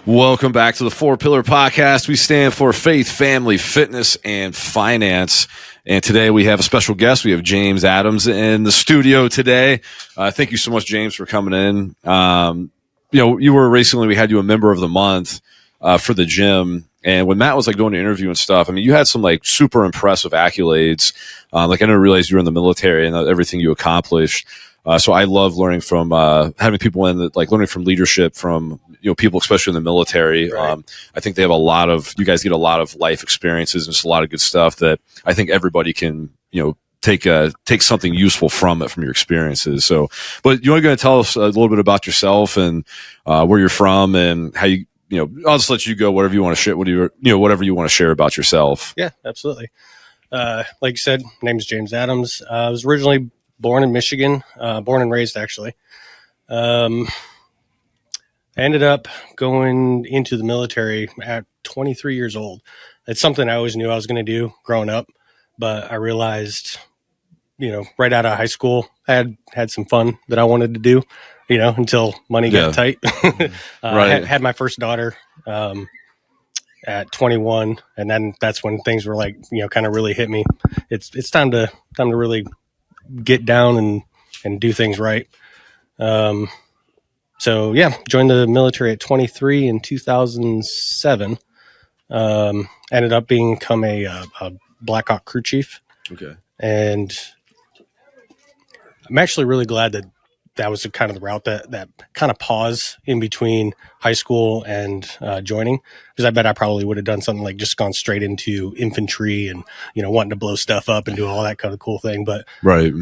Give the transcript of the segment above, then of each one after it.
Welcome back to the Four Pillar Podcast. We stand for faith, family, fitness, and finance. And today we have a special guest. We have James Adams in the studio today. Thank you so much, James, for coming in. You were recently, we had you a member of the month for the gym. And when Matt was like doing the interview and stuff, I mean, you had some like super impressive accolades. I never realized you were in the military and everything you accomplished. So I love learning from having people in that, like learning from leadership from people, especially in the military. Right. I think they have you guys get a lot of life experiences and just a lot of good stuff that I think everybody can take something useful from your experiences. So, but you want to go and tell us a little bit about yourself and where you're from and how I'll just let you go whatever you want to share. Whatever you want to share about yourself. Yeah, absolutely. Like you said, my name is James Adams. I was originally born in Michigan, born and raised actually. I ended up going into the military at 23 years old. It's something I always knew I was going to do growing up, but I realized, right out of high school, I had some fun that I wanted to do, until money got tight. Right. I had my first daughter at 21, and then that's when things were like, kind of really hit me. It's time to really get down and do things right. So yeah, joined the military at 23 in 2007. Ended up become a Black Hawk crew chief. Okay. And I'm actually really glad that was kind of the route that kind of pause in between high school and joining, because I bet I probably would have done something like just gone straight into infantry and, wanting to blow stuff up and do all that kind of cool thing. But, right.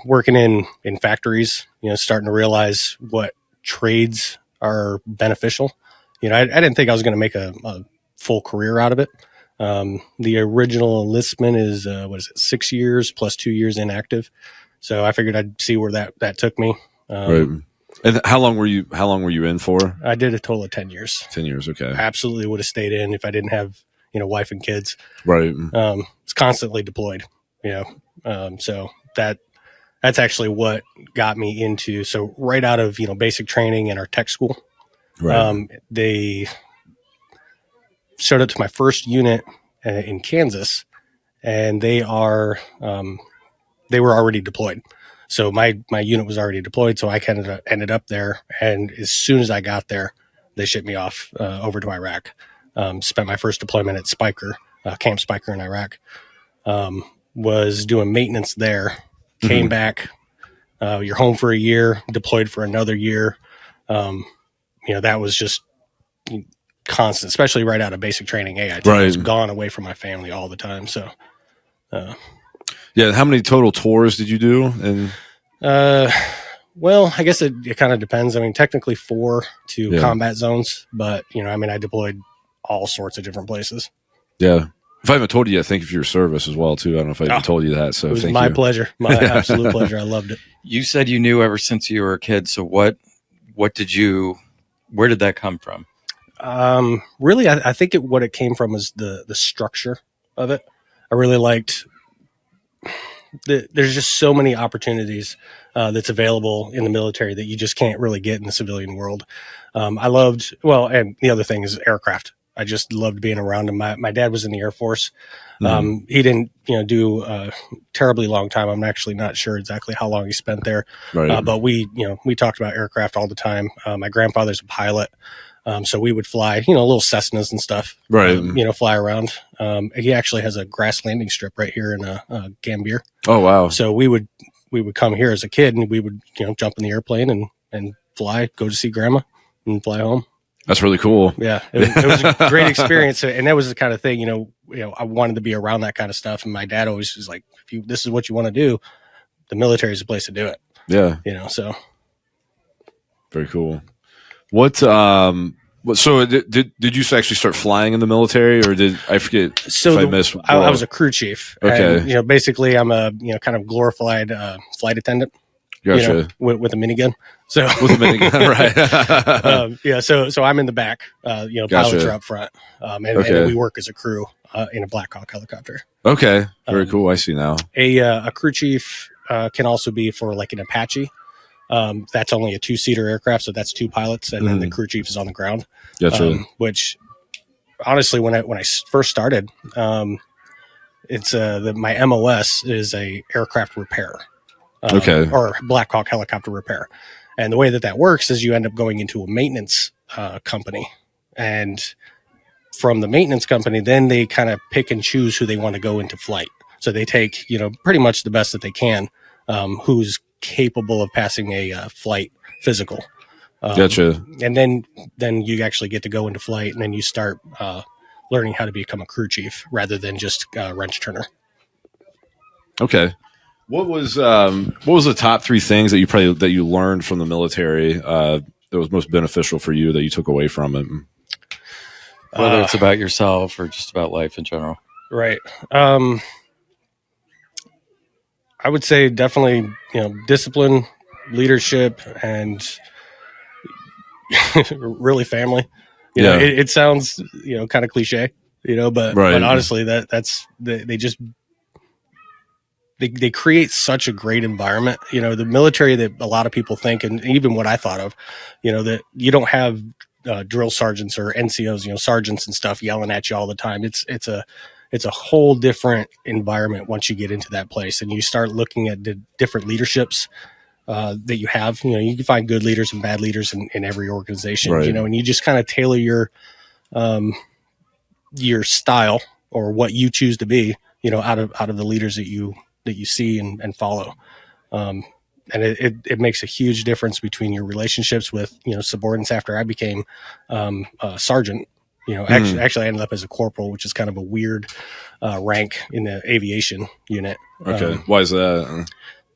Working in factories, starting to realize what trades are beneficial. I didn't think I was going to make a full career out of it. The original enlistment is 6 years plus 2 years inactive. So I figured I'd see where that took me. Right. And how long were you in for? I did a total of 10 years. 10 years. Okay. I absolutely would have stayed in if I didn't have, wife and kids. Right. It's constantly deployed, so that's actually what got me into. So right out of, basic training in our tech school, right. They showed up to my first unit in Kansas, and they were already deployed. So my unit was already deployed. So I ended up there. And as soon as I got there, they shipped me off over to Iraq. Spent my first deployment at Spiker, Camp Spiker in Iraq. Was doing maintenance there. Came back. You're home for a year, deployed for another year. That was just constant, especially right out of basic training. I was gone away from my family all the time. So, yeah. How many total tours did you do? And well, I guess it kind of depends. I mean, technically 4 to combat zones, but I deployed all sorts of different places. Yeah. If I haven't told you, I thank you for your service as well too. I don't know if I even told you that. So it was my pleasure, my absolute pleasure. I loved it. You said you knew ever since you were a kid. So where did that come from? Really, I think what it came from is the structure of it. I really liked there's just so many opportunities that's available in the military that you just can't really get in the civilian world. I loved, and the other thing is aircraft. I just loved being around him. My dad was in the Air Force. He didn't, do a terribly long time. I'm actually not sure exactly how long he spent there. Right. But we talked about aircraft all the time. My grandfather's a pilot. So we would fly, little Cessnas and stuff, right. Fly around. He actually has a grass landing strip right here in Gambier. Oh, wow. So we would come here as a kid and we would, jump in the airplane and fly, go to see grandma and fly home. That's really cool. Yeah. It was a great experience. And that was the kind of thing, I wanted to be around that kind of stuff. And my dad always was like, this is what you want to do, the military is the place to do it. Yeah. So. Very cool. So did you actually start flying in the military, or did I forget? So I was a crew chief. Okay. And, basically I'm a, kind of glorified flight attendant. Gotcha. With a minigun. So with a minigun, right? So I'm in the back. Pilots are up front, and we work as a crew in a Black Hawk helicopter. Okay, very cool. I see now. A crew chief can also be for like an Apache. That's only a 2-seater aircraft, so that's 2 pilots, and then the crew chief is on the ground. Gotcha. Which honestly, when I first started, it's my MOS is a aircraft repair, Okay. or Black Hawk helicopter repair. And the way that works is you end up going into a maintenance company, and from the maintenance company, then they kind of pick and choose who they want to go into flight. So they take, pretty much the best that they can, who's capable of passing a flight physical. Gotcha. And then you actually get to go into flight, and then you start learning how to become a crew chief rather than just wrench turner. Okay. What was the top 3 things that you learned from the military that was most beneficial for you that you took away from it? Whether it's about yourself or just about life in general. Right. I would say definitely, discipline, leadership, and really family. It sounds, kind of cliche, but honestly, they create such a great environment. The military that a lot of people think, and even what I thought of, that you don't have drill sergeants or NCOs, sergeants and stuff yelling at you all the time. It's a whole different environment once you get into that place and you start looking at the different leaderships that you have. You can find good leaders and bad leaders in every organization, right. And you just kind of tailor your style or what you choose to be, out of the leaders that you see and follow. And it makes a huge difference between your relationships with, subordinates. After I became a sergeant, actually I ended up as a corporal, which is kind of a weird rank in the aviation unit. Okay. Why is that?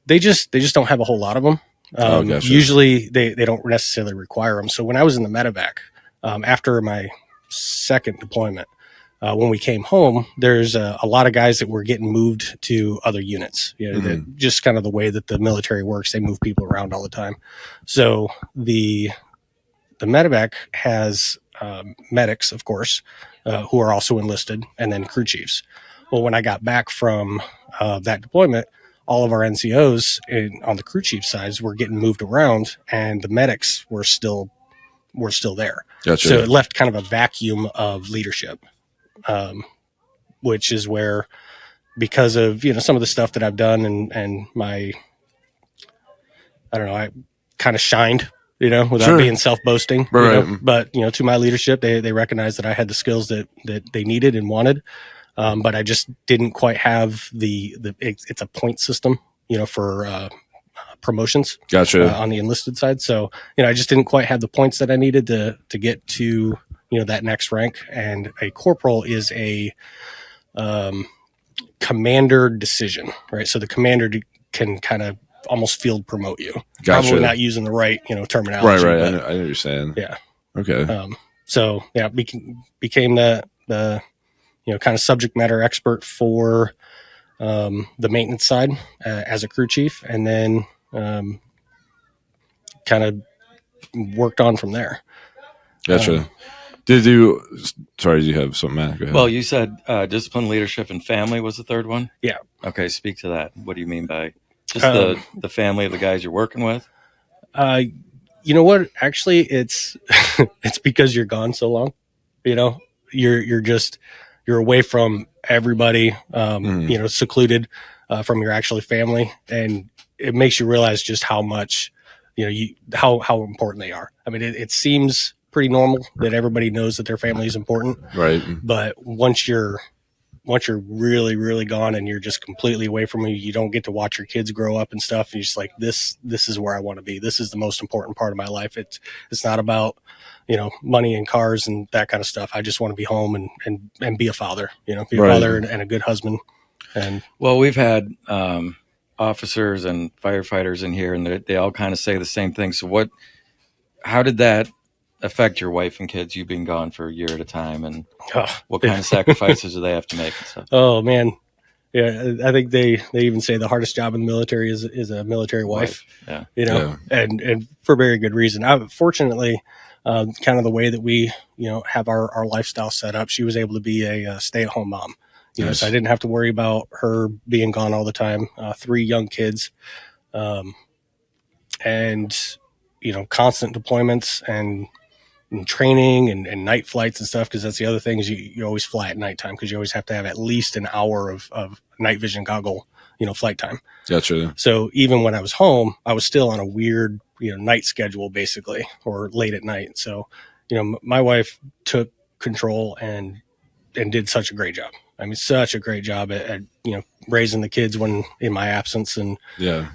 They just don't have a whole lot of them. Gotcha. Usually they don't necessarily require them. So when I was in the medevac, after my second deployment, when we came home, there's a lot of guys that were getting moved to other units. That just kind of the way that the military works, they move people around all the time. So the medevac has medics, of course, who are also enlisted, and then crew chiefs. Well, when I got back from that deployment, all of our NCOs on the crew chief sides were getting moved around, and the medics were still there. Gotcha. So it left kind of a vacuum of leadership. Which is where, because of, some of the stuff that I've done and my, I don't know, I kind of shined, without being self-boasting, right. But, to my leadership, they recognized that I had the skills that they needed and wanted. But I just didn't quite have it's a point system, for promotions. Gotcha. On the enlisted side. So, I just didn't quite have the points that I needed to get to, that next rank. And a corporal is a commander decision, right? So the commander can kind of almost field promote you. Gotcha. Probably not using the right, terminology. Right. But, I know what you're saying. Yeah. Okay. So yeah, became the kind of subject matter expert for the maintenance side as a crew chief, and then kind of worked on from there. Gotcha. Sorry, did you have something, Matt? Go ahead. Well, you said discipline, leadership, and family was the third one? Yeah. Okay, speak to that. What do you mean by just the family of the guys you're working with? You know what? Actually, it's it's because you're gone so long. You're away from everybody, secluded from your actual family, and it makes you realize just how much, how important they are. I mean, it seems pretty normal that everybody knows that their family is important, right? But once you're really, really gone and you're just completely away from me, you don't get to watch your kids grow up and stuff. And you're just like, this is where I want to be. This is the most important part of my life. It's not about, money and cars and that kind of stuff. I just want to be home and be a father, be a father and a good husband. And well, we've had officers and firefighters in here, and they all kind of say the same thing. So how did that affect your wife and kids, you being gone for a year at a time, and what kind of sacrifices do they have to make and stuff? Oh man. Yeah. I think they even say the hardest job in the military is a military wife. Yeah. And for very good reason. Fortunately, kind of the way that we, have our lifestyle set up, she was able to be a stay-at-home mom, Nice. So I didn't have to worry about her being gone all the time. 3 young kids. and, constant deployments and training and night flights and stuff. Cause that's the other thing is you always fly at nighttime because you always have to have at least an hour of night vision goggle, flight time. Gotcha. So even when I was home, I was still on a weird, night schedule basically, or late at night. So, my wife took control and did such a great job. I mean, such a great job at raising the kids when in my absence. And Yeah.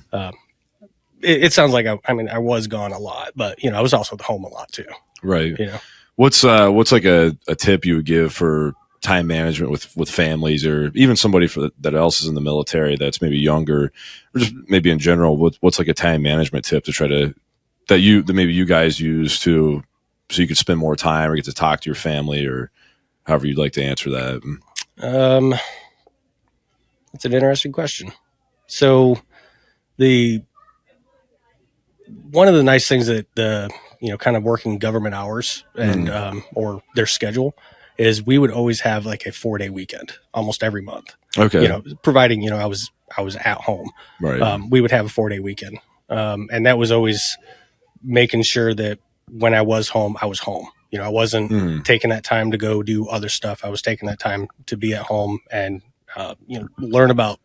It sounds like I was gone a lot, but I was also at home a lot too. Right. What's like a tip you would give for time management with families, or even somebody that else is in the military that's maybe younger, or just maybe in general? What's like a time management tip to try to that maybe you guys use so you could spend more time or get to talk to your family, or however you'd like to answer that? That's an interesting question. So one of the nice things that the kind of working government hours and or their schedule is we would always have like a 4-day weekend almost every month. Okay. Providing I was at home. Right. We would have a 4-day weekend, and that was always making sure that when I was home, I was home. I wasn't taking that time to go do other stuff. I was taking that time to be at home and learn about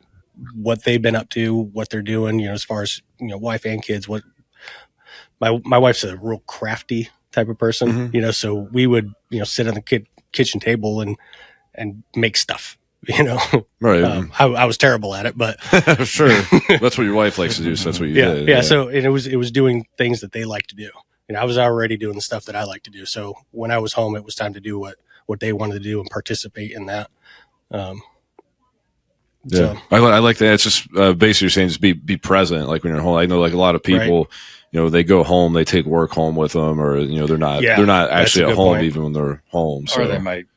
what they've been up to, what they're doing. As far as wife and kids. What my wife's a real crafty type of person. So we would sit on the kitchen table and make stuff. Right. I was terrible at it, but sure, that's what your wife likes to do. So that's what you did. Yeah. So it was doing things that they like to do. I was already doing the stuff that I like to do. So when I was home, it was time to do what they wanted to do and participate in that. So. I like that. It's just basically you're saying just be present. Like when you're home, I know like a lot of people, they go home, they take work home with them, or they're not actually at home even when they're home. So. Or they might,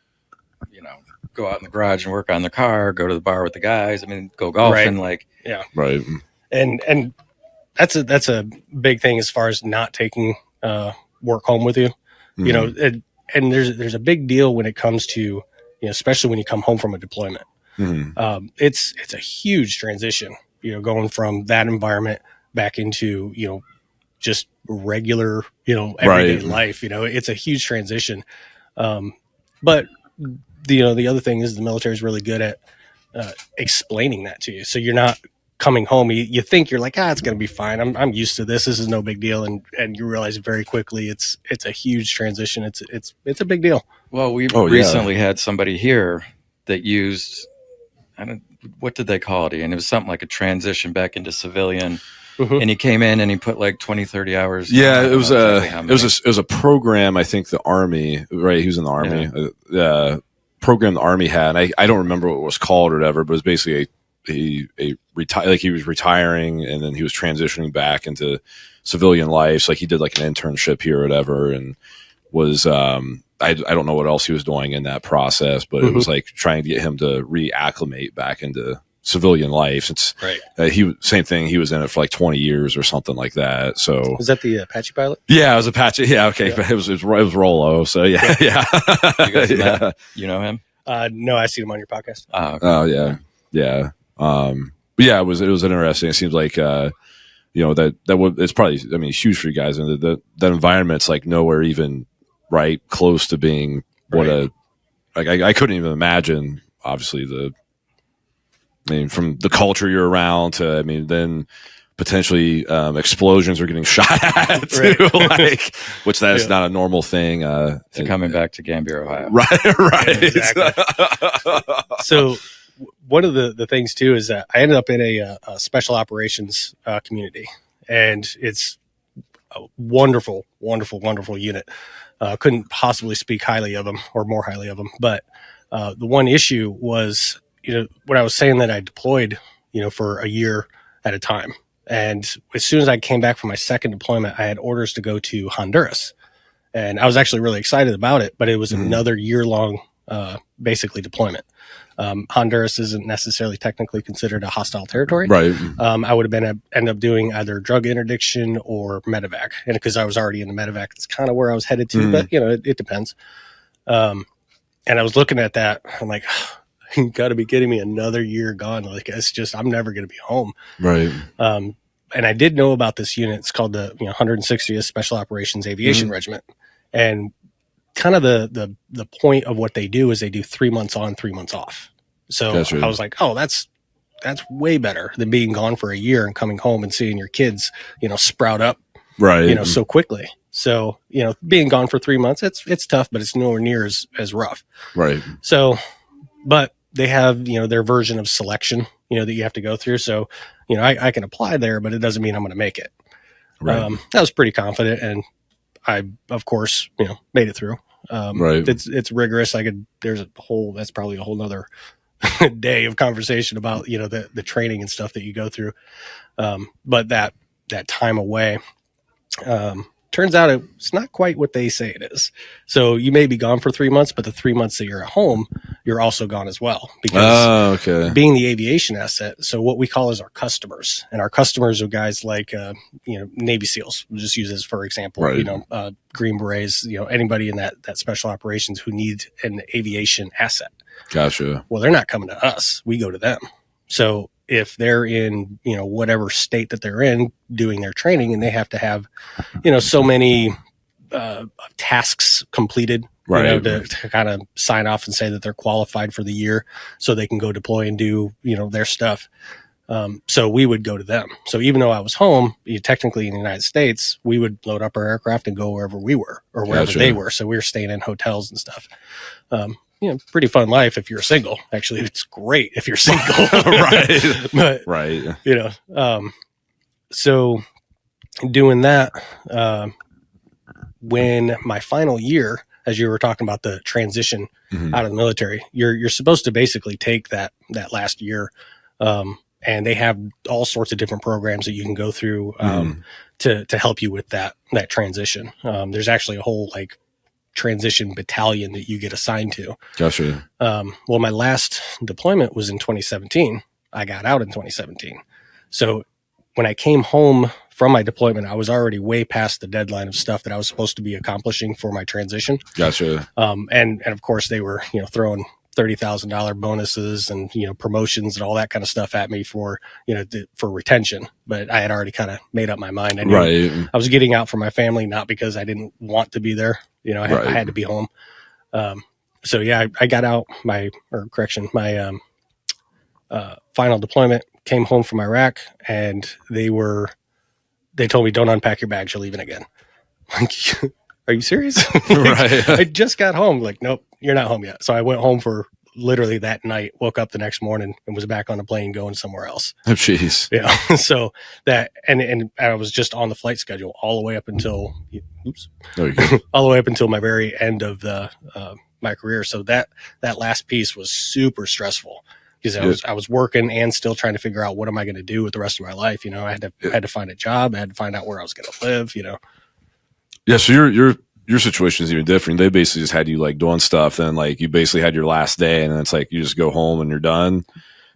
go out in the garage and work on their car, go to the bar with the guys. I mean, go golfing, right. And that's a big thing as far as not taking work home with you. And there's a big deal when it comes to especially when you come home from a deployment. It's a huge transition, going from that environment back into just regular everyday life. It's a huge transition. But the other thing is the military is really good at explaining that to you. So you're not coming home. You think you're like, it's going to be fine. I'm used to this. This is no big deal. And you realize very quickly it's a huge transition. It's a big deal. Well, we recently had somebody here that used, what did they call it? And it was something like a transition back into civilian. And he came in and he put like 20, 30 hours. Yeah, it was a program. I think the Army, right? He was in the Army. Program the Army had. I don't remember what it was called or whatever, but it was basically he was retiring and then he was transitioning back into civilian life. So like he did like an internship here or whatever, and was I don't know what else he was doing in that process, but it was like trying to get him to reacclimate back into civilian life. Since same thing, he was in it for like 20 years or something like that. So was that the Apache pilot? Yeah, it was Apache. Yeah, okay, but it was Rollo. So yeah. You guys met? You know him? No, I seen him on your podcast. Okay. Oh yeah. But yeah, it was interesting. It seems like it's probably huge for you guys, and that environment's like nowhere even right close to being what I couldn't even imagine. Obviously, from the culture you're around to, then potentially explosions are getting shot at too, which that is not a normal thing. Coming back to Gambier, Ohio. Right. Exactly. So one of the things too is that I ended up in a special operations community, and it's a wonderful, wonderful, wonderful unit. Couldn't possibly speak highly of them or more highly of them. But the one issue was, when I was saying that I deployed, for a year at a time. And as soon as I came back from my second deployment, I had orders to go to Honduras. And I was actually really excited about it, but it was another year-long, basically, deployment. Honduras isn't necessarily technically considered a hostile territory. Right. I would have end up doing either drug interdiction or medevac. And because I was already in the medevac, it's kind of where I was headed to, but it depends. And I was looking at that. I'm like, you got to be kidding me. Another year gone. Like, it's just, I'm never going to be home. Right. and I did know about this unit. It's called the 160th Special Operations Aviation Regiment, and kind of the point of what they do is they do 3 months on, 3 months off. So Gotcha. I was like, oh, that's way better than being gone for a year and coming home and seeing your kids, sprout up, Right. so quickly. So, being gone for 3 months, it's tough, but it's nowhere near as rough. Right. So, but they have, their version of selection, that you have to go through. So, I can apply there, but it doesn't mean I'm going to make it. Right. I was pretty confident, and I, of course, made it through. Right. It's rigorous. That's probably a whole nother day of conversation about, the training and stuff that you go through. But that time away, turns out it's not quite what they say it is. So you may be gone for 3 months, but the 3 months that you're at home, you're also gone as well, because being the aviation asset. So what we call is our customers, and our customers are guys like, Navy SEALs. We'll just use this for example, Right. Green Berets, anybody in that special operations who need an aviation asset. Gotcha. Well, they're not coming to us. We go to them. So if they're in, whatever state that they're in doing their training, and they have to have, so many tasks completed, Right. to kind of sign off and say that they're qualified for the year so they can go deploy and do, their stuff. So we would go to them. So even though I was home, technically in the United States, we would load up our aircraft and go wherever we were or wherever Gotcha. they were. So we were staying in hotels and stuff. Pretty fun life if you're single. Actually, it's great if you're single. Right. But, Right. So doing that, when my final year, as you were talking about the transition out of the military, you're supposed to basically take that last year, and they have all sorts of different programs that you can go through to help you with that transition. There's actually a whole transition battalion that you get assigned to. Gotcha. Well, my last deployment was in 2017. I got out in 2017. So when I came home from my deployment, I was already way past the deadline of stuff that I was supposed to be accomplishing for my transition. Gotcha. And of course they were, throwing $30,000 bonuses and, promotions and all that kind of stuff at me for, for retention. But I had already kind of made up my mind. I knew Right. I was getting out from my family, not because I didn't want to be there. I had to be home. So yeah, I got out my final deployment, came home from Iraq, and they told me, don't unpack your bags, you're leaving again. Like, are you serious? Right. I just got home. Like, nope, you're not home yet. So I went home for literally that night, woke up the next morning and was back on a plane going somewhere else. Oh, jeez. Yeah. So that, and I was just on the flight schedule all the way up until, There you go. all the way up until my very end of the, my career. So that last piece was super stressful because I was working and still trying to figure out what am I going to do with the rest of my life. I had to find a job. I had to find out where I was going to live, Yeah. So your situation is even different. They basically just had you doing stuff, and you basically had your last day, and then it's you just go home and you're done,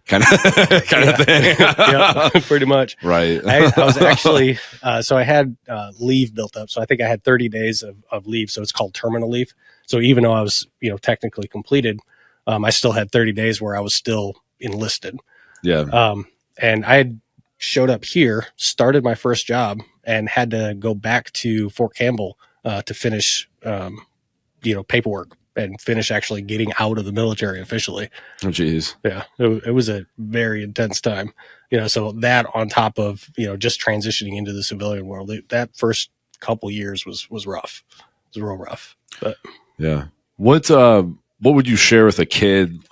kind of thing. Yeah, pretty much. Right. I was actually so I had leave built up. So I think I had 30 days of leave. So it's called terminal leave. So even though I was technically completed, I still had 30 days where I was still enlisted. Yeah. And I had showed up here, started my first job, and had to go back to Fort Campbell to finish, paperwork and finish actually getting out of the military officially. Oh, geez. Yeah, it was a very intense time. So that on top of just transitioning into the civilian world, that first couple years was rough. It was real rough. But yeah, what would you share with a kid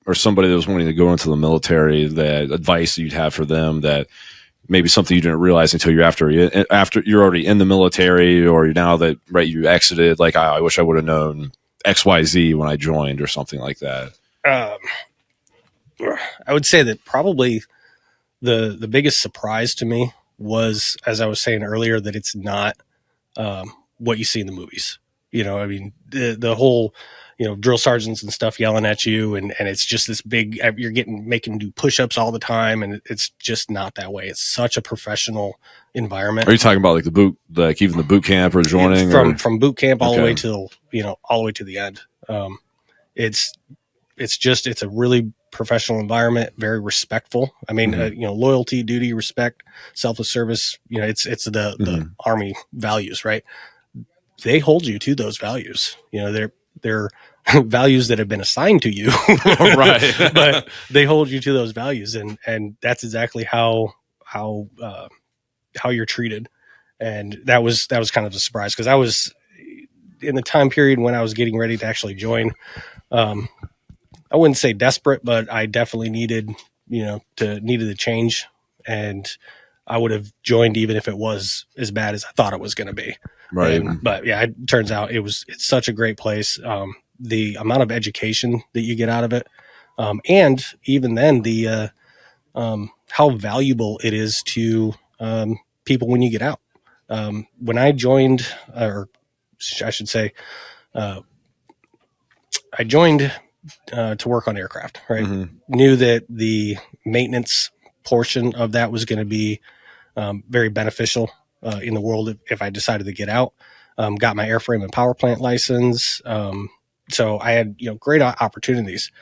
or somebody that was wanting to go into the military? That advice that you'd have for them, that maybe something you didn't realize until you're after you're already in the military, or now that you exited. I wish I would have known XYZ when I joined, or something like that. I would say that probably the biggest surprise to me was, as I was saying earlier, that it's not what you see in the movies. The whole drill sergeants and stuff yelling at you, and it's just this big, you're making do push-ups all the time, and it's just not that way. It's such a professional environment. Are you talking about the boot, even the boot camp or joining, from boot camp all the way till all the way to the end? It's a really professional environment, very respectful. I mean, loyalty, duty, respect, selfless service. It's the Army values, right? They hold you to those values. They're values that have been assigned to you, Right? But they hold you to those values, and that's exactly how you're treated. And that was kind of a surprise, because I was in the time period when I was getting ready to actually join. I wouldn't say desperate, but I definitely needed a change, and I would have joined even if it was as bad as I thought it was going to be. Right. But yeah, it turns out it's such a great place. The amount of education that you get out of it, and even then the how valuable it is to people when you get out. When I joined, or I should say, I joined to work on aircraft, right? Knew that the maintenance portion of that was going to be very beneficial in the world if I decided to get out. Got my airframe and power plant license. So I had great opportunities.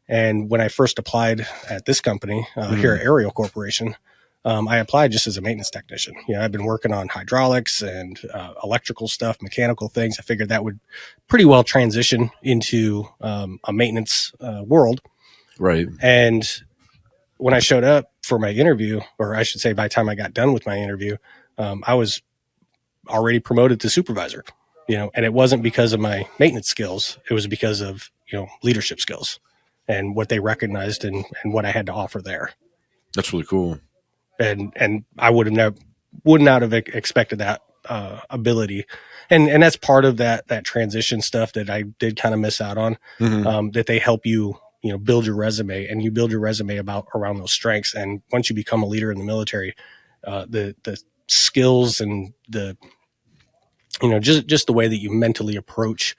And when I first applied at this company here at Aerial Corporation, I applied just as a maintenance technician. I've been working on hydraulics and electrical stuff, mechanical things. I figured that would pretty well transition into a maintenance world. Right. And when I showed up for my interview, or I should say by the time I got done with my interview, I was already promoted to supervisor, and it wasn't because of my maintenance skills. It was because of, leadership skills and what they recognized and what I had to offer there. That's really cool. And I would not have expected that ability. And that's part of that transition stuff that I did kind of miss out on, that they help you, build your resume, and you build your resume around those strengths. And once you become a leader in the military, the skills and the, just the way that you mentally approach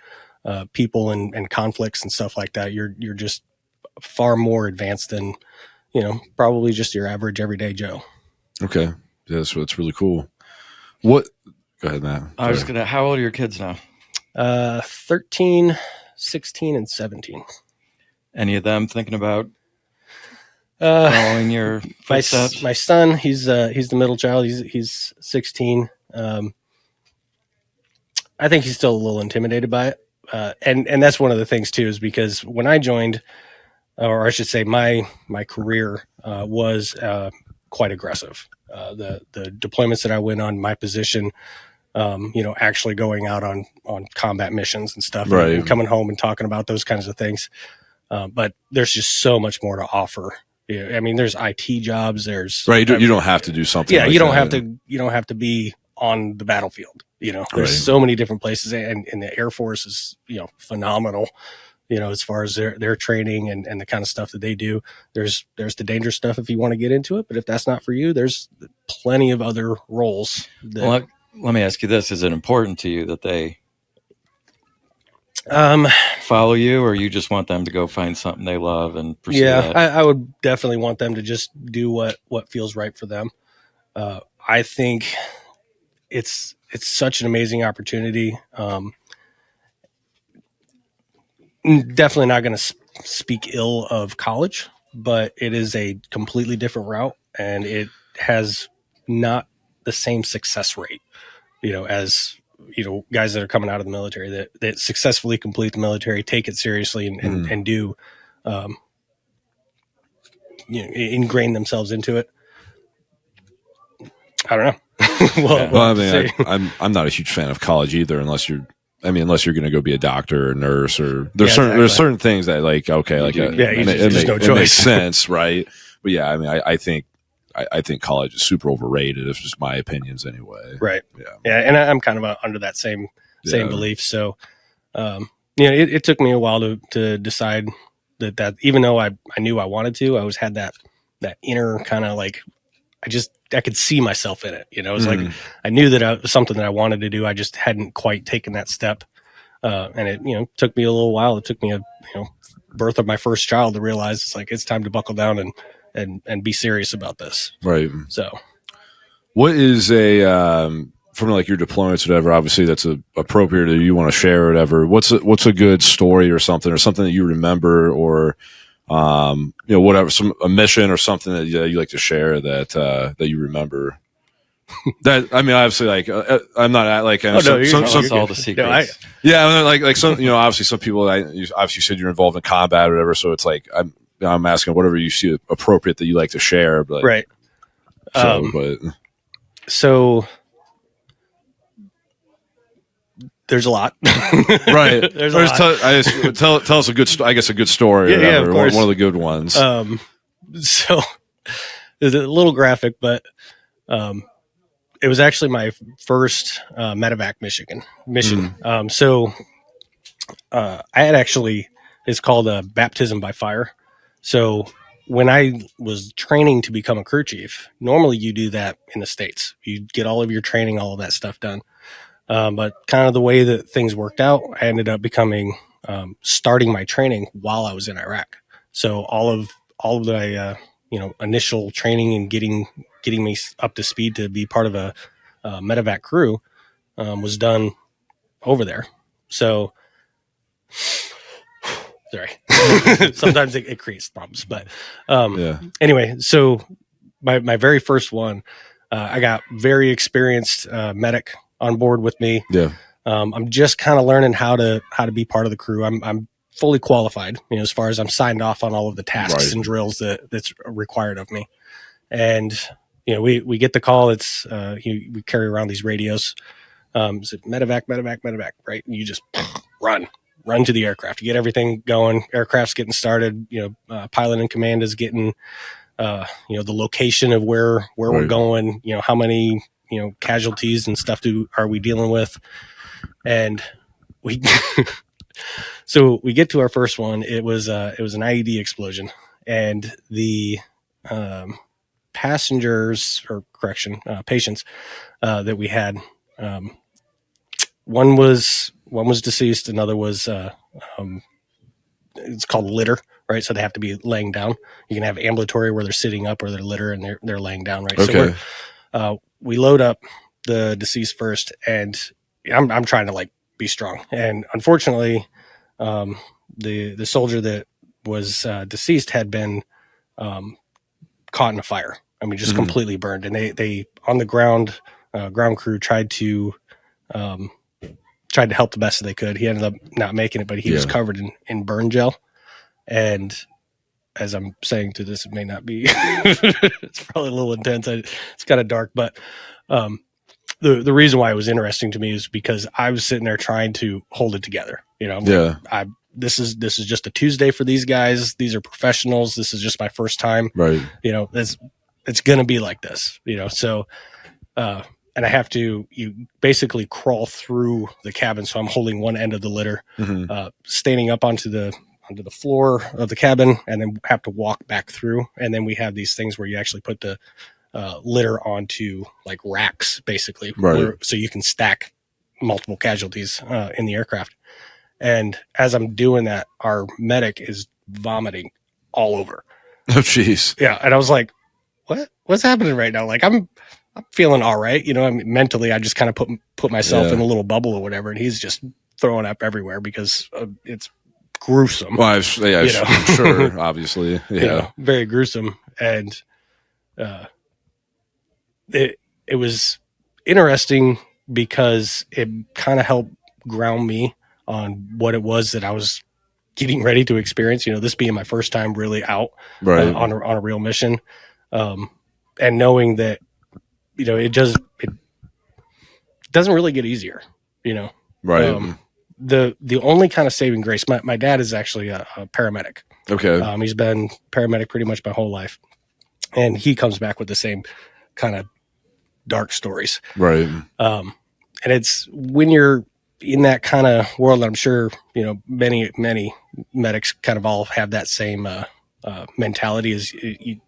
people and conflicts and stuff like that, you're just far more advanced than, probably just your average everyday Joe. Okay. Yeah, that's really cool. What? Go ahead, Matt. I was gonna. How old are your kids now? 13, 16, and 17. Any of them thinking about following your footsteps? My son, he's the middle child. He's 16. I think he's still a little intimidated by it, and that's one of the things too, is because when I joined, or I should say, my career was quite aggressive. The deployments that I went on, my position, actually going out on combat missions and stuff, right, and coming home and talking about those kinds of things. But there's just so much more to offer. I mean, there's IT jobs. There's right. You don't have to do something. Yeah, like you don't that. have to be on the battlefield. There's right. so many different places, and the Air Force is phenomenal. As far as their training and the kind of stuff that they do. There's the dangerous stuff if you want to get into it, but if that's not for you, there's plenty of other roles. Well, let me ask you this: is it important to you that they follow you, or you just want them to go find something they love and pursue that? I would definitely want them to just do what feels right for them. I think it's such an amazing opportunity. Definitely not going to speak ill of college, but it is a completely different route, and it has not the same success rate, as guys that are coming out of the military that successfully complete the military, take it seriously, and do ingrain themselves into it. I don't know. Well, I mean, I'm not a huge fan of college either, unless you're going to go be a doctor or a nurse, or there's certain things that it makes sense, right? But yeah, I mean, I think college is super overrated. It's just my opinions anyway. Right. Yeah. And I'm kind of under that same belief. So, it took me a while to decide that even though I knew I wanted to, I always had that inner kind of like, I could see myself in it. It was like, I knew that it was something that I wanted to do. I just hadn't quite taken that step. And it, took me a little while. It took me birth of my first child to realize it's time to buckle down and be serious about this. Right. So what is from like your deployments, or whatever, obviously that's appropriate, or you want to share or whatever. What's a good story or something that you remember, or whatever, a mission or something that you like to share that you remember. That, I mean, obviously, like I'm not at like no, Tell all the secrets. like some, obviously some people. You obviously said you're involved in combat or whatever, so it's like I'm asking whatever you see appropriate that you like to share, but right. So there's a lot, right? There's a lot. Tell us a good, I guess a good story. Yeah, of course. One of the good ones. So it's a little graphic, but it was actually my first medevac mission. So I had actually, it's called a baptism by fire. So when I was training to become a crew chief, normally you do that in the States. You get all of your training, all of that stuff done. But kind of the way that things worked out, I ended up starting my training while I was in Iraq. So all of the initial training and getting me up to speed to be part of a medevac crew was done over there. So sorry, sometimes it creates problems, but anyway, so my very first one, I got very experienced medic on board with me. Yeah. I'm just kind of learning how to be part of the crew. I'm fully qualified, as far as I'm signed off on all of the tasks and drills that's required of me. And we get the call. It's we carry around these radios. Is it medevac, right? And you just run to the aircraft. You get everything going. Aircraft's getting started. Pilot in command is getting the location of where we're going. How many casualties and stuff are we dealing with? And so we get to our first one. It was an IED explosion, and the patients that we had, one was deceased, another was it's called litter, right? So they have to be laying down. You can have ambulatory where they're sitting up, or they're litter and they're laying down, right? Okay. So we load up the deceased first, and I'm trying to be strong, and unfortunately, the soldier that was deceased had been caught in a fire. I mean, just completely burned, and they on the ground crew tried to help the best that they could. He ended up not making it, but he was covered in burn gel, and as I'm saying to this, it may not be. It's probably a little intense. It's kind of dark, but the reason why it was interesting to me is because I was sitting there trying to hold it together. This is just a Tuesday for these guys. These are professionals. This is just my first time. Right. It's going to be like this. So and I have to basically crawl through the cabin. So I'm holding one end of the litter, standing up onto the floor of the cabin, and then have to walk back through. And then we have these things where you actually put the litter onto racks, basically, so you can stack multiple casualties in the aircraft. And as I'm doing that, our medic is vomiting all over. Oh, jeez. Yeah, and I was like, "What's happening right now?" I'm feeling all right, I mean, mentally, I just kind of put myself in a little bubble or whatever, and he's just throwing up everywhere because it's gruesome. Well, I'm sure, obviously, very gruesome, and it was interesting because it kind of helped ground me on what it was that I was getting ready to experience. This being my first time really out on a real mission, and knowing that it doesn't really get easier. Right. The only kind of saving grace. My dad is actually a paramedic. Okay. He's been paramedic pretty much my whole life, and he comes back with the same kind of dark stories. Right. And it's when you're in that kind of world, and I'm sure, many medics kind of all have that same mentality, is you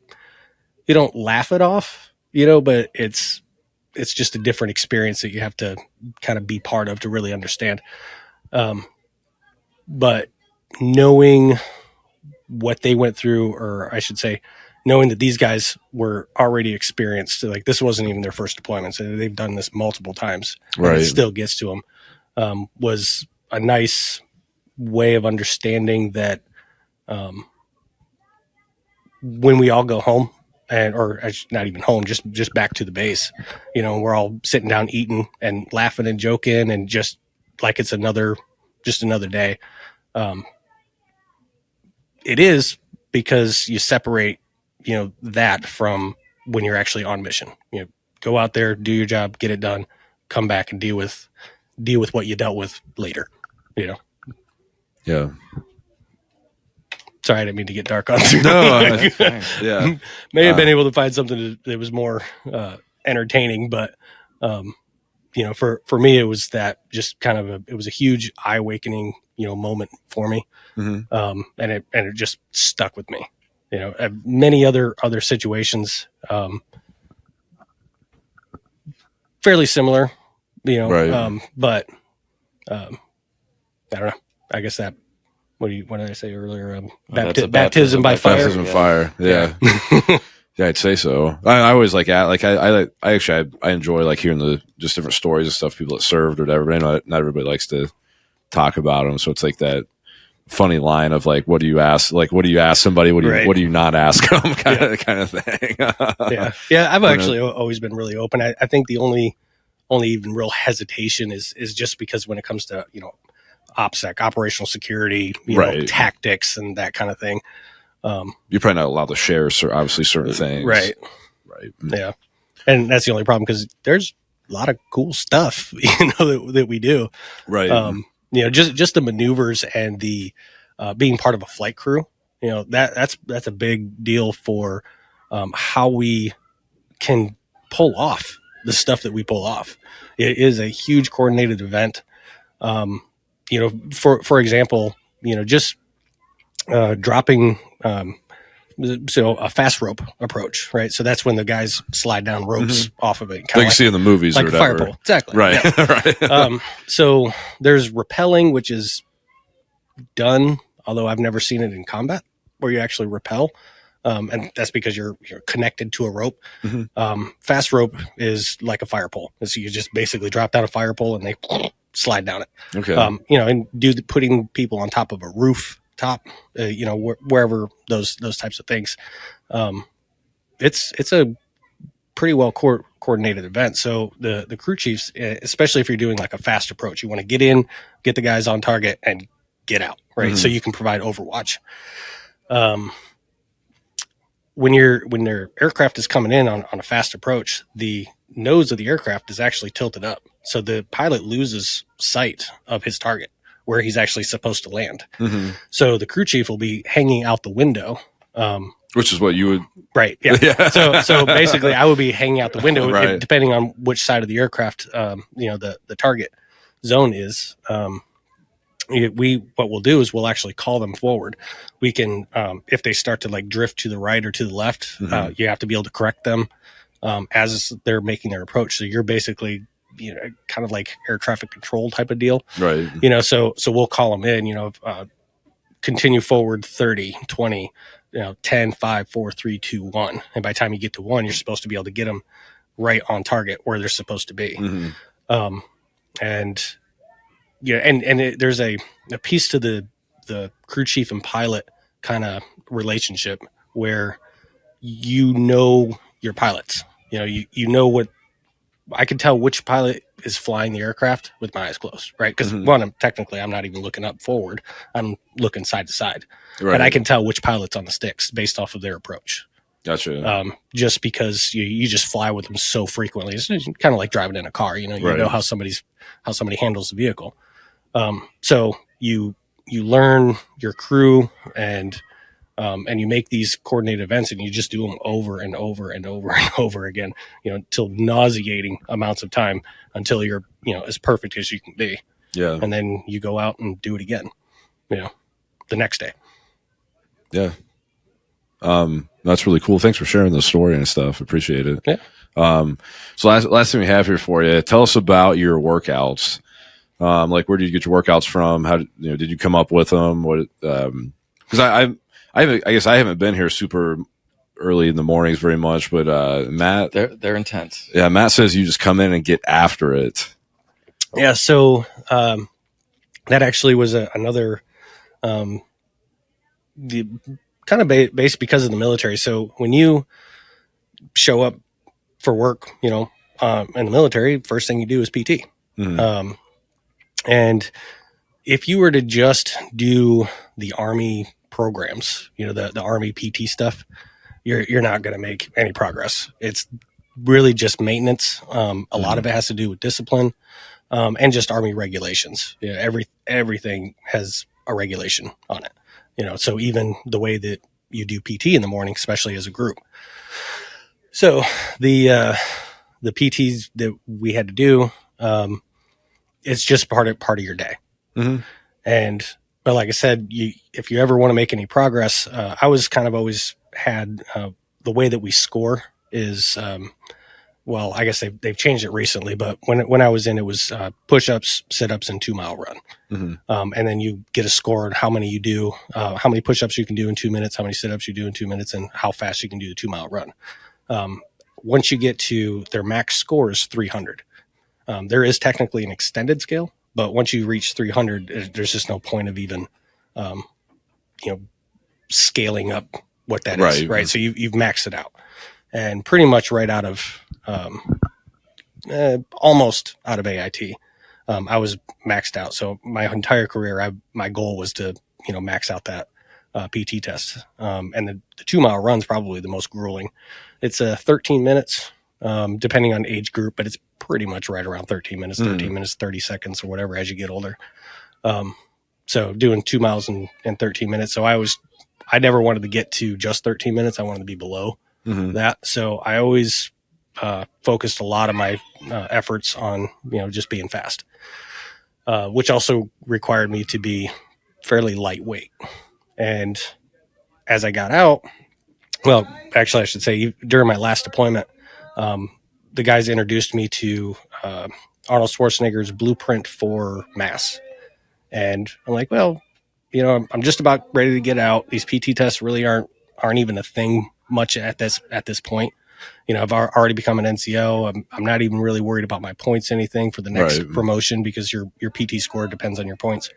don't laugh it off, but it's just a different experience that you have to kind of be part of to really understand. But knowing what they went through, or I should say, knowing that these guys were already experienced, this wasn't even their first deployment, so they've done this multiple times, and it still gets to them, was a nice way of understanding that when we all go home, or not even home, just back to the base, we're all sitting down eating and laughing and joking, and just like it's another day. It is, because you separate, that from when you're actually on mission. Go out there, do your job, get it done, come back and deal with what you dealt with later. Yeah. Sorry, I didn't mean to get dark on you. No, yeah. May have been able to find something that was more entertaining, but for me, it was that just kind of it was a huge eye awakening, moment for me. Mm-hmm. And it just stuck with me. Many other situations, fairly similar, Right. but I don't know. I guess that. What did I say earlier? Baptism by fire. Baptism by fire. Yeah. Yeah, I'd say so. I always I actually enjoy like hearing the just different stories and stuff, people that served or whatever. But I know not everybody likes to talk about them, so it's like that funny line of like, what do you ask? Like, what do you ask somebody? What do you not ask them? kind of thing. Yeah. I've actually always been really open. I think the only even real hesitation is just because when it comes to OPSEC, operational security, tactics and that kind of thing. You're probably not allowed to share, obviously, certain things. Right. Yeah. And that's the only problem, because there's a lot of cool stuff, that we do. Right. Just the maneuvers and the being part of a flight crew, that's a big deal for how we can pull off the stuff that we pull off. It is a huge coordinated event. For example, just dropping, so a fast rope approach, right? So that's when the guys slide down ropes off of it. Like you see in the movies, like or a fire pole. Exactly. Right. Yeah. Right. So there's rappelling, which is done, although I've never seen it in combat, where you actually rappel. And that's because you're connected to a rope. Mm-hmm. Fast rope is like a fire pole. So you just basically drop down a fire pole and they slide down it. Okay. And putting people on top of a rooftop, wherever those types of things. It's a pretty well coordinated event. So the crew chiefs, especially if you're doing like a fast approach, you want to get in, get the guys on target, and get out, right? Mm-hmm. So you can provide overwatch. When their aircraft is coming in on a fast approach, the nose of the aircraft is actually tilted up, so the pilot loses sight of his target, where he's actually supposed to land. Mm-hmm. So the crew chief will be hanging out the window, which is what you would, right? Yeah. So basically, I would be hanging out the window, right, depending on which side of the aircraft, the target zone is. What we'll do is we'll actually call them forward. We can, if they start to like drift to the right or to the left, you have to be able to correct them as they're making their approach. So you're basically, kind of like air traffic control type of deal, right? So we'll call them in, continue forward 30, 20, 10, 5, 4, 3, 2, 1. And by the time you get to 1, you're supposed to be able to get them right on target where they're supposed to be. Mm-hmm. There's a piece to the crew chief and pilot kind of relationship where your pilots. What I can tell which pilot is flying the aircraft with my eyes closed, right? Because I'm not even looking up forward. I'm looking side to side, right. And I can tell which pilot's on the sticks based off of their approach. Gotcha. Just because you just fly with them so frequently, it's kind of like driving in a car. You know how somebody handles the vehicle. So you learn your crew and you make these coordinated events, and you just do them over and over and over and over again, till nauseating amounts of time, until you're, as perfect as you can be. Yeah. And then you go out and do it again, the next day. Yeah. That's really cool. Thanks for sharing the story and stuff. Appreciate it. Yeah. So last thing we have here for you, tell us about your workouts. Like, where did you get your workouts from? How did you come up with them? What? Because I guess I haven't been here super early in the mornings very much, but Matt, they're intense. Yeah, Matt says you just come in and get after it. Yeah. So that actually was another kind of based because of the military. So when you show up for work, in the military, first thing you do is PT. Mm-hmm. And if you were to just do the Army programs, the Army PT stuff, you're not going to make any progress. It's really just maintenance. A lot of it has to do with discipline, and just Army regulations. Everything has a regulation on it. So even the way that you do PT in the morning, especially as a group. So the PTs that we had to do, it's just part of your day. Mm-hmm. But like I said, if you ever want to make any progress, I was kind of always had the way that we score is, well, I guess they've changed it recently, but when I was in, it was push-ups, sit-ups, and 2-mile run. Mm-hmm. And then you get a score on how many you do, how many push-ups you can do in 2 minutes, how many sit-ups you do in 2 minutes, and how fast you can do the 2-mile run. Once you get to their max score is 300. There is technically an extended scale, but once you reach 300, there's just no point of even, scaling up what that is, right? So you've maxed it out, and pretty much right out of, almost out of AIT, I was maxed out. So my entire career, my goal was to, max out that PT test. And the 2-mile run's probably the most grueling. It's 13 minutes, depending on age group, but it's pretty much right around 13 minutes, 30 seconds or whatever as you get older. So doing 2 miles in 13 minutes. So I never wanted to get to just 13 minutes. I wanted to be below that. So I always focused a lot of my efforts on, just being fast, which also required me to be fairly lightweight. And as I got out, well, actually, I should say during my last deployment, the guys introduced me to Arnold Schwarzenegger's blueprint for mass. And I'm like, well, I'm just about ready to get out. These PT tests really aren't even a thing much at this point. I've already become an NCO. I'm not even really worried about my points, anything for the next promotion, because your PT score depends on your points.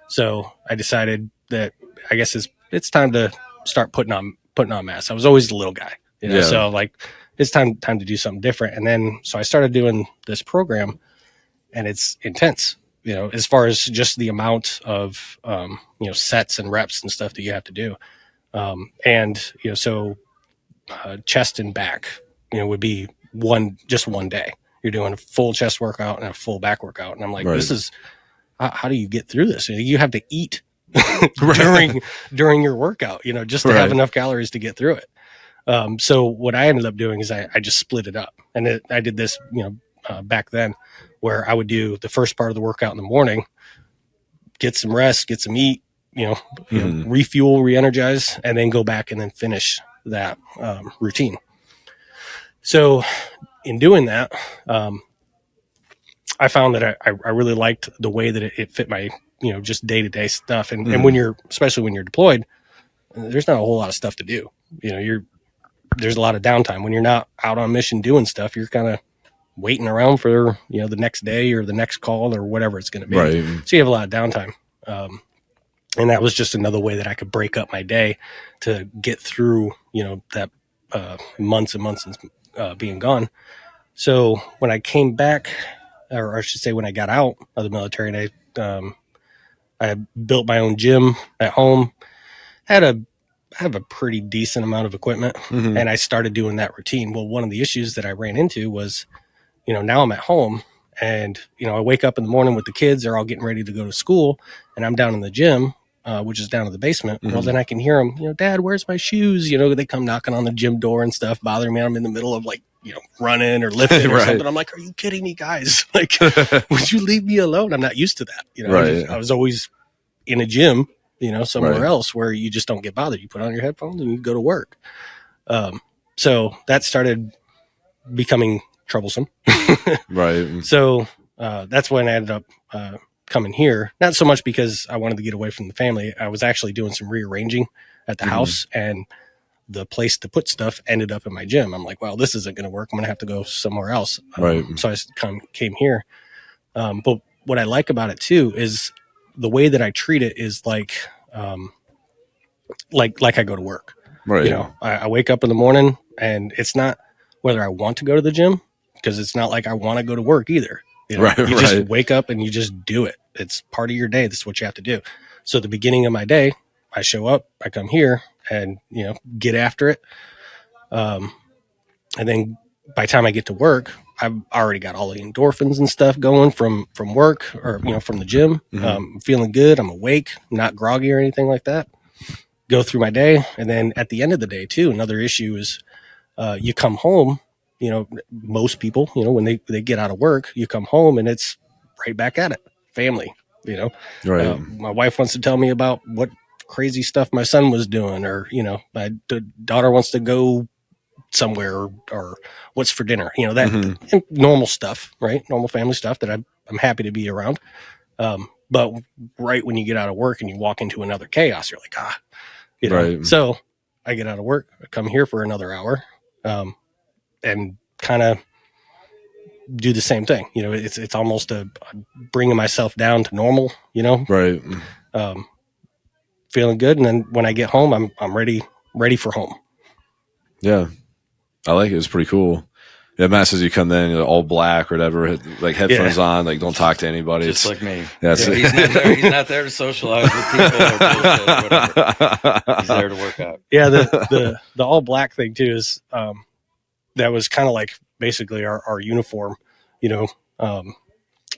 So I decided that I guess it's time to start putting on mass. I was always the little guy, so like it's time to do something different. And then so I started doing this program, and it's intense, as far as just the amount of sets and reps and stuff that you have to do. So chest and back, would be one day. You're doing a full chest workout and a full back workout. And I'm like, this is, how do you get through this? You have to eat during your workout, just to have enough calories to get through it. So what I ended up doing is I just split it up, and I did this, back then, where I would do the first part of the workout in the morning, get some rest, get some eat, refuel, re-energize, and then go back and then finish that routine. So in doing that, I found that I really liked the way that it fit my, just day-to-day stuff. And especially when you're deployed, there's not a whole lot of stuff to do. There's a lot of downtime. When you're not out on mission doing stuff, you're kind of waiting around for, the next day or the next call or whatever it's going to be. Right. So you have a lot of downtime. And that was just another way that I could break up my day to get through, that months and months being gone. So when I came back, or I should say when I got out of the military, and I built my own gym at home, I have a pretty decent amount of equipment, and I started doing that routine. Well, one of the issues that I ran into was, now I'm at home, and, I wake up in the morning with the kids, they're all getting ready to go to school, and I'm down in the gym, which is down in the basement. Well, then I can hear them, Dad, where's my shoes? They come knocking on the gym door and stuff, bothering me. I'm in the middle of running or lifting or something. I'm like, are you kidding me, guys? Like, would you leave me alone? I'm not used to that. I was always in a gym, somewhere else where you just don't get bothered. You put on your headphones and you go to work. So that started becoming troublesome. Right. So that's when I ended up coming here. Not so much because I wanted to get away from the family. I was actually doing some rearranging at the house, and the place to put stuff ended up in my gym. I'm like, well, this isn't going to work. I'm going to have to go somewhere else. So I came here. But what I like about it too is the way that I treat it is like, like I go to work. Right. You know, I wake up in the morning, and it's not whether I want to go to the gym, because it's not like I want to go to work either. You know, Right, you just right. wake up and you just do it. It's part of your day. This is what you have to do. So at the beginning of my day, I show up, I come here, and you know, get after it. And then by the time I get to work, I've already got all the endorphins and stuff going from work, or you know, from the gym. Mhm. I'm feeling good. I'm awake, not groggy or anything like that. Go through my day, and then at the end of the day too, another issue is you come home. You know, most people, you know, when they get out of work, you come home and it's right back at it. Family, you know. Right. My wife wants to tell me about what crazy stuff my son was doing, or you know, my daughter wants to go somewhere, or what's for dinner. You know, that Mhm. normal stuff, right? Normal family stuff that I'm happy to be around. But right when you get out of work and you walk into another chaos, you're like, you know. Right. So I get out of work, I come here for another hour, and kind of do the same thing. You know, it's almost a bringing myself down to normal. You know, Right. feeling good, and then when I get home, I'm ready for home. Yeah. I like it. It's pretty cool. Yeah, Matt says you come in all black or whatever, like headphones on, like don't talk to anybody. Just It's like me. yeah, He's not there to socialize with people or bullshit or whatever. He's there to work out. Yeah, the all black thing too is that was kind of like basically our uniform, you know,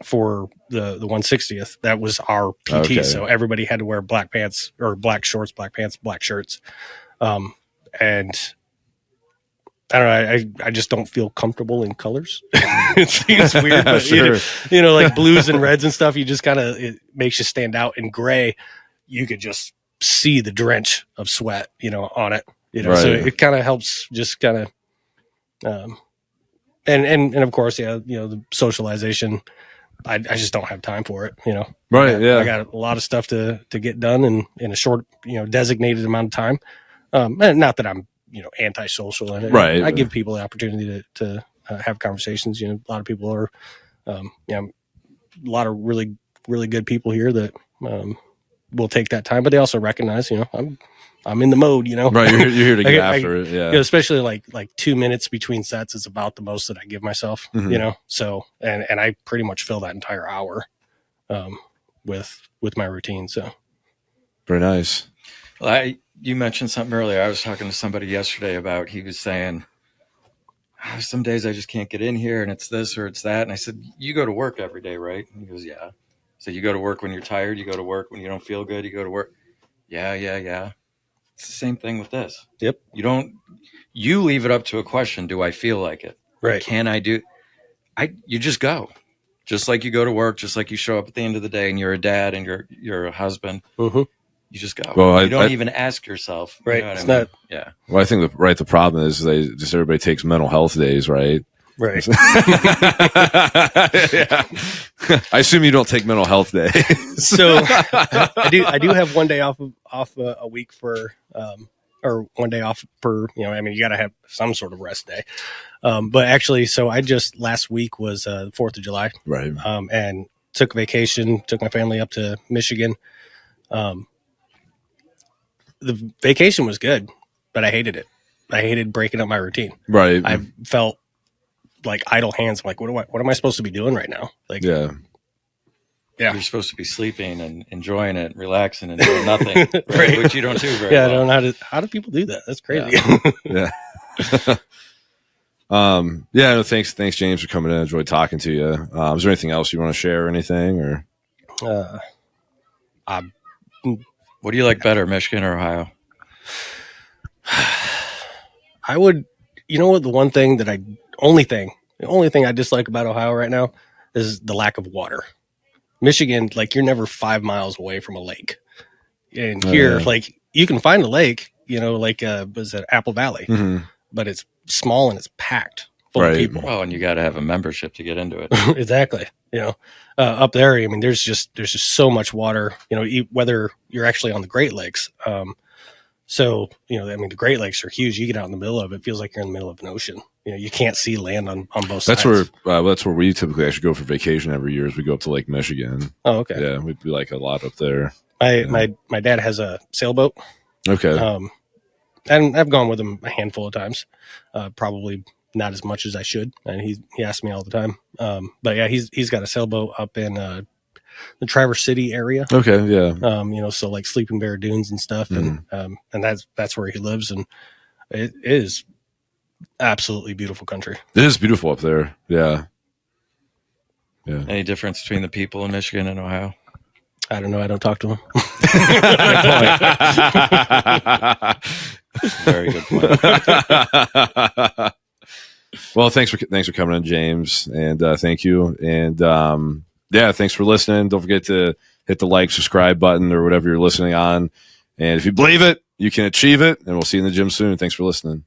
for the 160th. That was our PT. Okay. So everybody had to wear black pants, or black shorts, black pants, black shirts. And I don't know, I just don't feel comfortable in colors. It seems weird, but Sure. you know, like blues and reds and stuff, you just kind of, it makes you stand out. In gray, you could just see the drench of sweat, you know, on it, you know. So Right. it kind of helps, just kind of, and of course, yeah, you know, the socialization, I just don't have time for it, you know. Right. I got a lot of stuff to get done in a short, you know, designated amount of time. And not that I'm, you know, antisocial in it. Right. I give people the opportunity to have conversations. You know, a lot of people are, you know, a lot of really, really good people here that will take that time, but they also recognize, you know, I'm in the mode, you know. Right. You're here to get after it. You Yeah. know, especially like 2 minutes between sets is about the most that I give myself, Mhm. you know. So and I pretty much fill that entire hour with my routine. So Very nice. Well, you mentioned something earlier. I was talking to somebody yesterday about, he was saying, some days I just can't get in here and it's this or it's that. And I said, you go to work every day, right? And he goes, yeah. So you go to work when you're tired, you go to work when you don't feel good, you go to work. Yeah. It's the same thing with this. Yep. You leave it up to a question. Do I feel like it? right. Can I do? You just go. Just like you go to work, just like you show up at the end of the day and you're a dad and you're a husband. Mm-hmm. You just go. Well, you don't even ask yourself. Right. You know what It's I mean? not Yeah. Well, I think the problem is everybody takes mental health days, right? right. Yeah. I assume you don't take mental health days. So I do have one day off a week for or one day off per, you know, I mean, you got to have some sort of rest day. But actually, so I just last week was the 4th of July, Right. and took vacation, took my family up to Michigan. The vacation was good, but I hated it. I hated breaking up my routine. Right. I felt like idle hands. I'm like, what am I supposed to be doing right now? Like, Yeah. Yeah. You're supposed to be sleeping and enjoying it, relaxing and doing nothing, right? Right. Which you don't do very yeah, I well. don't know how do people do that? That's crazy. Yeah. Yeah. No, thanks, James, for coming in. I enjoyed talking to you. Is there anything else you want to share or anything, or? What do you like better, Michigan or Ohio? I would, you know what, the only thing I dislike about Ohio right now is the lack of water. Michigan, like, you're never 5 miles away from a lake. And here, yeah. like, you can find a lake, you know, like, was it Apple Valley, Mhm. but it's small and it's packed full Right. of people. Well, and you got to have a membership to get into it. Exactly. You know, up there, I mean, there's just so much water, you know, whether you're actually on the Great Lakes. So, you know, I mean, the Great Lakes are huge. You get out in the middle of it, feels like you're in the middle of an ocean. You know, you can't see land on both That's sides. that's where we typically actually go for vacation every year. Is we go up to Lake Michigan. Oh, okay. Yeah, we like a lot up there. My dad has a sailboat, Okay. And I've gone with him a handful of times, probably not as much as I should. And he asks me all the time. But yeah, he's got a sailboat up in the Traverse City area. Okay. Yeah. So like Sleeping Bear Dunes and stuff, and that's where he lives, and it is absolutely beautiful country. It is beautiful up there. Yeah. Yeah. Any difference between the people in Michigan and Ohio? I don't know. I don't talk to him. Very good point. Well, thanks for coming in, James, and thank you. And thanks for listening. Don't forget to hit the like, subscribe button, or whatever you're listening on. And if you believe it, you can achieve it. And we'll see you in the gym soon. Thanks for listening.